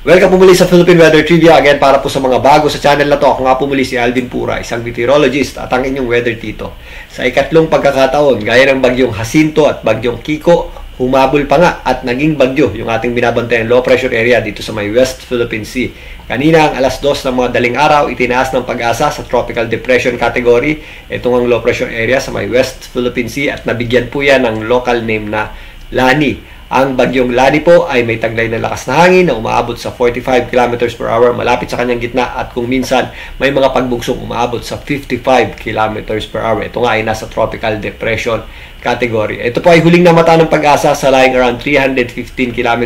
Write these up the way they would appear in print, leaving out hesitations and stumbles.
Welcome po muli sa Philippine Weather Trivia. Again, para po sa mga bago sa channel na to, ako nga po muli si Alvin Pura, isang meteorologist at ang inyong weather tito. Sa ikatlong pagkakataon, gaya ng bagyong Jacinto at bagyong Kiko, humabol pa nga at naging bagyo yung ating binabantayan low pressure area dito sa may West Philippine Sea. Kanina ang alas 2 ng mga daling araw, itinaas ng Pag-asa sa Tropical Depression category itong ang low pressure area sa may West Philippine Sea at nabigyan po yan ng local name na Lani. Ang bagyong Lani po ay may taglay na lakas na hangin na umaabot sa 45 km per hour malapit sa kanyang gitna at kung minsan may mga pagbugsong umaabot sa 55 km per hour. Ito nga ay nasa Tropical Depression category. Ito po ay huling namata ng Pag-asa sa lying around 315 km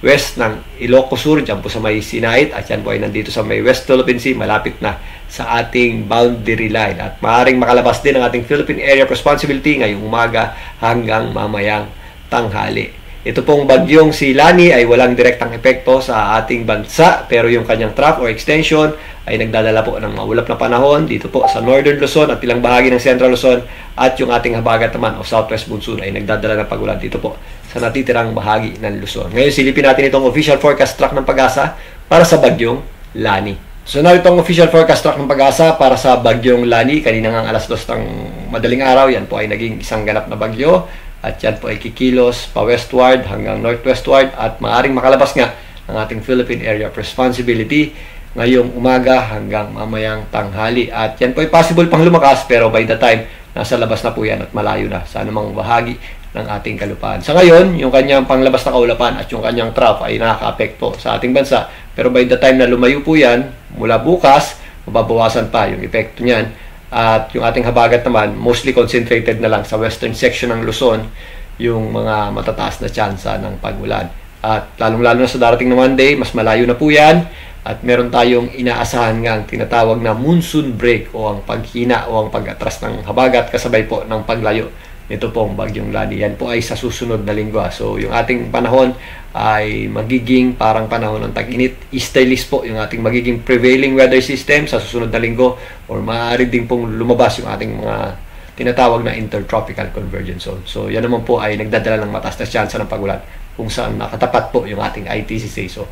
west ng Ilocos Sur, dyan po sa may Sinait, at yan po ay nandito sa may West Philippine Sea, malapit na sa ating boundary line. At maaaring makalabas din ang ating Philippine Area of Responsibility ngayong umaga hanggang mamayang tanghali. Ito pong bagyong si Lani ay walang direktang epekto sa ating bansa, pero yung kanyang trough or extension ay nagdadala po ng maulap na panahon dito po sa Northern Luzon at ilang bahagi ng Central Luzon, at yung ating habagat naman o Southwest Monsoon ay nagdadala ng pagulan dito po sa natitirang bahagi ng Luzon. Ngayon silipin natin itong official forecast track ng Pag-asa para sa bagyong Lani. So narito ang official forecast track ng Pag-asa para sa bagyong Lani. Kanina nga alas 2 ng madaling araw, yan po ay naging isang ganap na bagyo. At yan po ay kikilos pa-westward hanggang northwestward at maaaring makalabas nga ng ating Philippine Area of Responsibility ngayong umaga hanggang mamayang tanghali. At yan po ay possible pang lumakas pero by the time nasa labas na po yan at malayo na sa anumang bahagi ng ating kalupaan. Sa ngayon, yung kanyang panglabas na kaulapan at yung kanyang trough ay nakaka-apekto sa ating bansa. Pero by the time na lumayo po yan, mula bukas, mababawasan pa yung epekto niyan. At yung ating habagat naman, mostly concentrated na lang sa western section ng Luzon, yung mga matataas na tsansa ng pag-ulan. At lalong-lalo na sa darating na Monday, mas malayo na po yan. At meron tayong inaasahan nga ang tinatawag na monsoon break o ang paghina o ang pag-atras ng habagat kasabay po ng paglayo nito pong bagyong Lani. Yan po ay sa susunod na linggo. So yung ating panahon ay magiging parang panahon ng tag-init. Easterlies po yung ating magiging prevailing weather system sa susunod na linggo, or maaari din pong lumabas yung ating mga tinatawag na intertropical convergence zone. So yan naman po ay nagdadala ng mataas na tsansa ng pagulan kung saan nakatapat po yung ating ITCC. So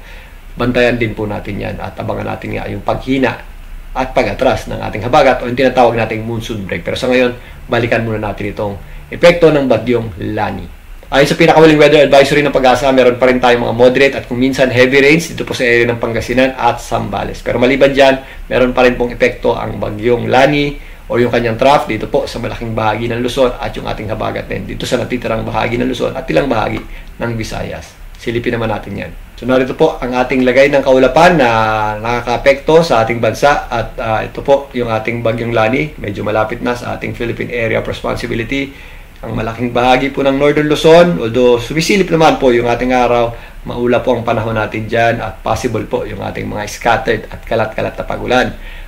bantayan din po natin yan at abangan natin nga yung paghina at pag-atras ng ating habagat o yung tinatawag nating monsoon break. Pero sa ngayon, balikan muna natin itong epekto ng bagyong Lani. Ayon sa pinakawaling weather advisory ng Pag-asa, meron pa rin tayong mga moderate at kung minsan heavy rains dito po sa area ng Pangasinan at Zambales. Pero maliban dyan, meron pa rin pong epekto ang bagyong Lani o yung kanyang trough dito po sa malaking bahagi ng Luzon at yung ating habagat din dito sa natitirang bahagi ng Luzon at ilang bahagi ng Visayas. Silipin naman natin yan. So narito po ang ating lagay ng kaulapan na nakaka-apekto sa ating bansa at ito po yung ating bagyong Lani. Medyo malapit na sa ating Philippine Area of Responsibility. Ang malaking bahagi po ng Northern Luzon, although sumisilip naman po yung ating araw, maula po ang panahon natin dyan at possible po yung ating mga scattered at kalat-kalat na pagulan.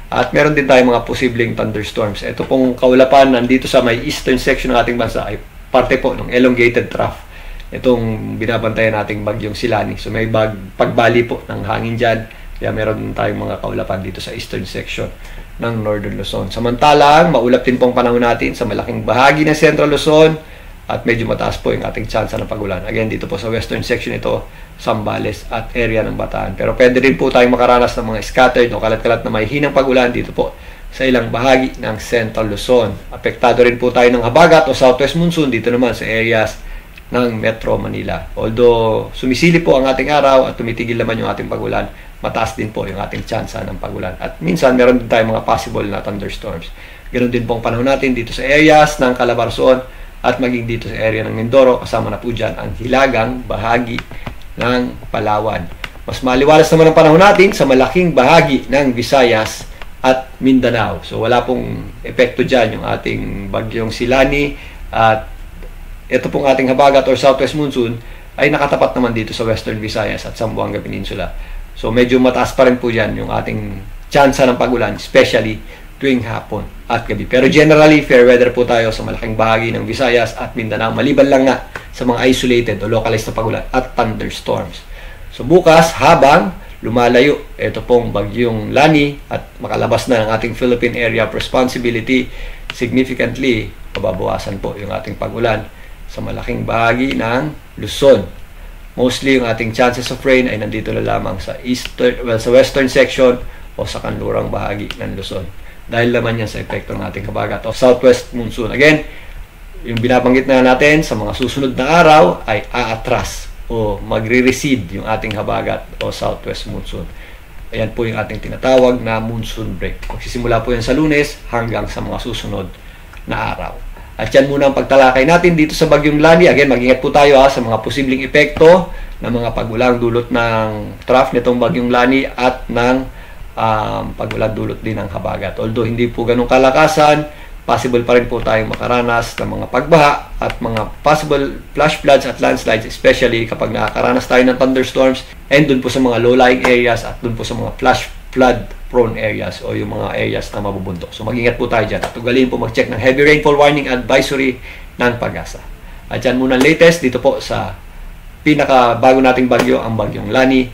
At meron din tayong mga posibleng thunderstorms. Ito pong kaulapan nandito sa may eastern section ng ating bansa ay parte po ng elongated trough. Itong binabantayan nating bagyong si Lani. So may pagbali po ng hangin dyan. Kaya meron din tayong mga kaulapan dito sa eastern section ng Northern Luzon. Samantalang, maulap din pong panahon natin sa malaking bahagi ng Central Luzon at medyo mataas po yung ating tsansa ng pagulan. Again, dito po sa western section ito, Zambales at area ng Bataan. Pero pwede rin po tayong makaranas ng mga scattered o kalat-kalat na may hinang pagulan dito po sa ilang bahagi ng Central Luzon. Apektado rin po tayo ng habagat o southwest monsoon dito naman sa areas ng Metro Manila. Although sumisilip po ang ating araw at tumitigil naman yung ating pagulan, mataas din po yung ating tsansa ng pagulan. At minsan meron din tayong mga possible na thunderstorms. Ganoon din po ang panahon natin dito sa areas ng Calabarzon at maging dito sa area ng Mindoro. Kasama na po dyan ang hilagang bahagi ng Palawan. Mas maliwalas naman ang panahon natin sa malaking bahagi ng Visayas at Mindanao. So wala pong epekto dyan yung ating bagyong si Lani at ito pong ating habagat or southwest monsoon ay nakatapat naman dito sa western Visayas at Zamboanga Peninsula. So medyo mataas pa rin po dyan yung ating tsansa ng pagulan, especially tuwing hapon at gabi. Pero generally, fair weather po tayo sa malaking bahagi ng Visayas at Mindanao, maliban lang nga sa mga isolated o localized na pagulan at thunderstorms. So bukas, habang lumalayo ito pong bagyong Lani at makalabas na ang ating Philippine Area of Responsibility, significantly, mababawasan po yung ating pagulan sa malaking bahagi ng Luzon Mostly yung ating chances of rain ay nandito na lamang sa sa western section o sa kanlurang bahagi ng Luzon. Dahil naman yan sa epekto ng ating habagat o southwest monsoon. Again, yung binabanggit na natin sa mga susunod na araw ay aatras o magre-recede yung ating habagat o southwest monsoon. Ayan po yung ating tinatawag na monsoon break. Magsisimula po yan sa Lunes hanggang sa mga susunod na araw. At yan muna ang pagtalakay natin dito sa Bagyong Lani. Again, mag-ingat po tayo sa mga posibleng epekto ng mga pagulang dulot ng trough nitong Bagyong Lani at ng pagulang dulot din ng habagat. Although hindi po ganun kalakasan, possible pa rin po tayong makaranas ng mga pagbaha at mga possible flash floods at landslides, especially kapag nakakaranas tayo ng thunderstorms and dun po sa mga low-lying areas at dun po sa mga flash flood prone areas o yung mga areas na mabubundok. So mag-ingat po tayo dyan. At ugaliin po mag-check ng heavy rainfall warning advisory ng Pag-asa. At yan muna ang latest dito po sa pinaka-bago nating bagyo, ang Bagyong Lani.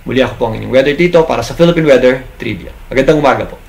Muli ako po ang inyong weather dito para sa Philippine Weather Trivia. Magandang umaga po.